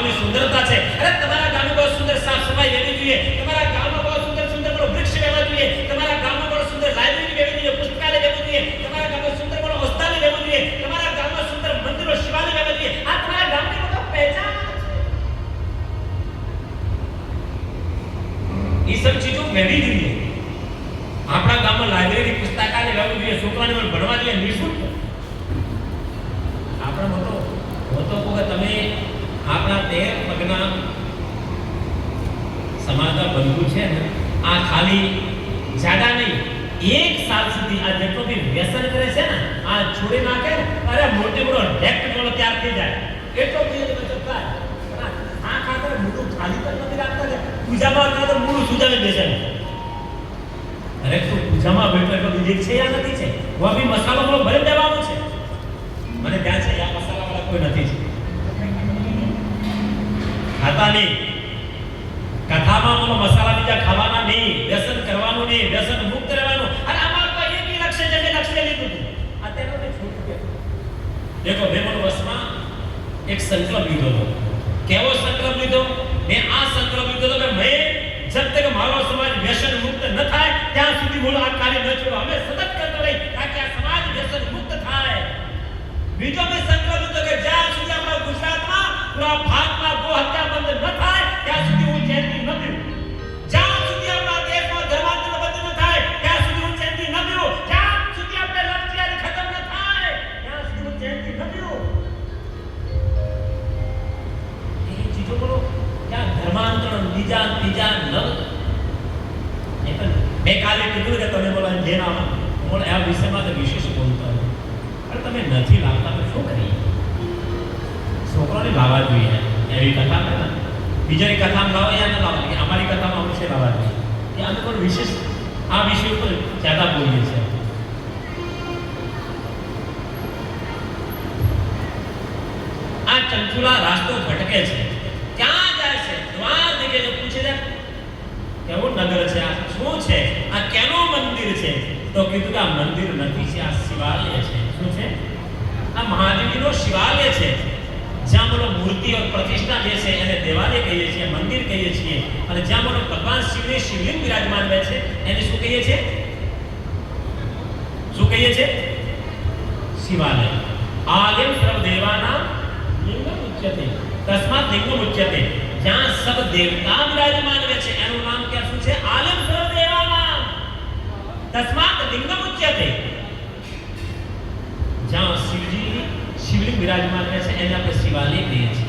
ગામની સુંદરતા છે. અરે તમારા ગામમાં બહુ સુંદર સાફ સફાઈ રહેવી જોઈએ, તમારા ગામમાં બહુ સુંદર સુંદર વૃક્ષ રહેવા જોઈએ, તમારા ગામમાં બહુ સુંદર લાઇબ્રેરી રહેવી જોઈએ, પુસ્તકાલય રહેવું જોઈએ, તમારા ગામમાં સુંદર બહુ હોસ્પિટલ રહેવું જોઈએ, તમારા ગામમાં સુંદર મંદિરો શિવાલય રહેવા જોઈએ. આ તમારા ગામની બહુ પહેચાન છે. ये सब चीजों રહેવી જોઈએ. આપણા ગામમાં લાઇબ્રેરી પુસ્તકાલય રહેવું જોઈએ, છોકરાને પણ ભણવા જોઈએ નિઃશુલ્ક. આપણા મોટો કે તમે આપણા 13 પગના સમાજના બંધુ છે ને, આ ખાલી જાડા નહીં, 1 સાલ સુધી આ જેટલો બી વ્યસન કરે છે ને, આ છોડી નાખે, અરે મોટી મોટો હેક્ટ મોટો તૈયાર થઈ જાય. એટલો બી બચત થાય. આ ખાતર મોટું ખાલી કર નથી રાખતા છે. પૂજામાં તો મૂળ સુજાવે બેસે. અરે તો પૂજામાં બેઠો એટલો વિવેક છે યા નથી છે? वो भी મસાલો બોલો ભરી દેવાનો છે. મને ધ્યાન છે આ મસાલા વાળા કોઈ નથી છે. ખાતા નહીં, કથામાં બોલો મસાલા બીજા ખાવાના નહીં, વ્યસન કરવાનું નહીં, વ્યસન મુક્ત રહેવાનું. અને અમારું તો એક લક્ષ્ય છે, જે લક્ષ્ય લીધું અત્યારે તો છૂટ ગયો. દેખો 2 વર્ષમાં એક સંકલ્પ લીધો હતો. કેવો સંકલ્પ લીધો? મેં આ સંકલ્પ લીધો હતો કે મેં જબ તક મારો સમાજ વ્યસન મુક્ત ન થાય ત્યાં સુધી બોલો આ કાર્ય ન છોડો. અમે સતત કરતો રહી તાકી આ સમાજ વ્યસન મુક્ત થાય. બીજો મેં સંકલ્પ લીધો કે જ્યાં સુધી આપણા ગુજરાતમાં પૂરા ભારતમાં ગો હત્યા બંધ ન થાય ત્યાં સુધી હું ચેનથી ન પીઉં. જ્યાં સુધી આપણા દેશમાં ધર્માંતર બંધ ન થાય ત્યાં સુધી હું ચેનથી ન પીઉં. જ્યાં સુધી આપણે લફટિયારી ખતમ ન થાય ત્યાં સુધી હું ચેનથી ન પીઉં. એ ચીજો બોલો ત્યાં ધર્માંતર બીજા ત્રીજા ન. એ પણ મેં કાલે કીધું કે તમે બોલો જેના બોલો આ વિષયમાં તો વિશેષ બોલતા હોય. અરે તમે નથી લાવતા તો શું કરીએ? છોકરાને લાવવા જોઈએ એવી કથા ને. બીજાની કથામાં લાવો યા ન લાવો, અમારી કથામાં અવશ્ય લાવવા જોઈએ. કે અમે પણ વિશેષ આ વિષય ઉપર જ્યાદા બોલીએ છીએ. આ ચંચુલા રાસ્તો ભટકે છે, ક્યાં જાય છે? દ્વાર દિગે પૂછે છે કેવું નગર છે, આ શું છે, આ કેનું મંદિર છે? તો કીધું કે આ મંદિર નથી છે, આ શિવાલય છે. શું છે? આ મહાદેવીનો શિવાલય છે. જ્યાં બોલો મૂર્તિ और प्रतिष्ठा જે છે એને દેવાલય કહીએ છીએ, મંદિર કહીએ છીએ. અને જ્યાં બોલો ભગવાન શિવની શિવલિંગ વિરાજમાન રહે છે એને શું કહીએ છીએ? શું કહીએ છીએ? શિવાલય. આલયમ સર્વ દેવાના લિંગમ ઉચ્યતે, તસ્માત લિંગમ ઉચ્યતે. જ્યાં સબ દેવતા વિરાજમાન રહે છે એનું નામ ક્યાં શું છે? આલયમ સર્વ દેવાના, તસ્માત લિંગમ ઉચ્યતે. જ્યાં शिवलिंग विराजमान है से એને આપણે શિવાલય કહીએ છીએ.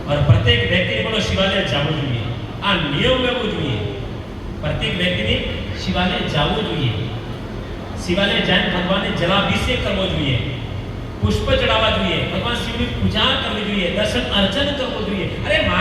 और प्रत्येक व्यक्ति બોલો શિવાલય જવું જોઈએ. આ નિયમ લેવો જોઈએ. प्रत्येक વ્યક્તિને શિવાલય જવું જોઈએ. શિવાલય જઈને ભગવાનને જલાભિષેક કરવો જોઈએ, પુષ્પ ચડાવવા જોઈએ, ભગવાન શિવની પૂજા કરવી જોઈએ, દર્શન અર્ચન કરવું જોઈએ. અરે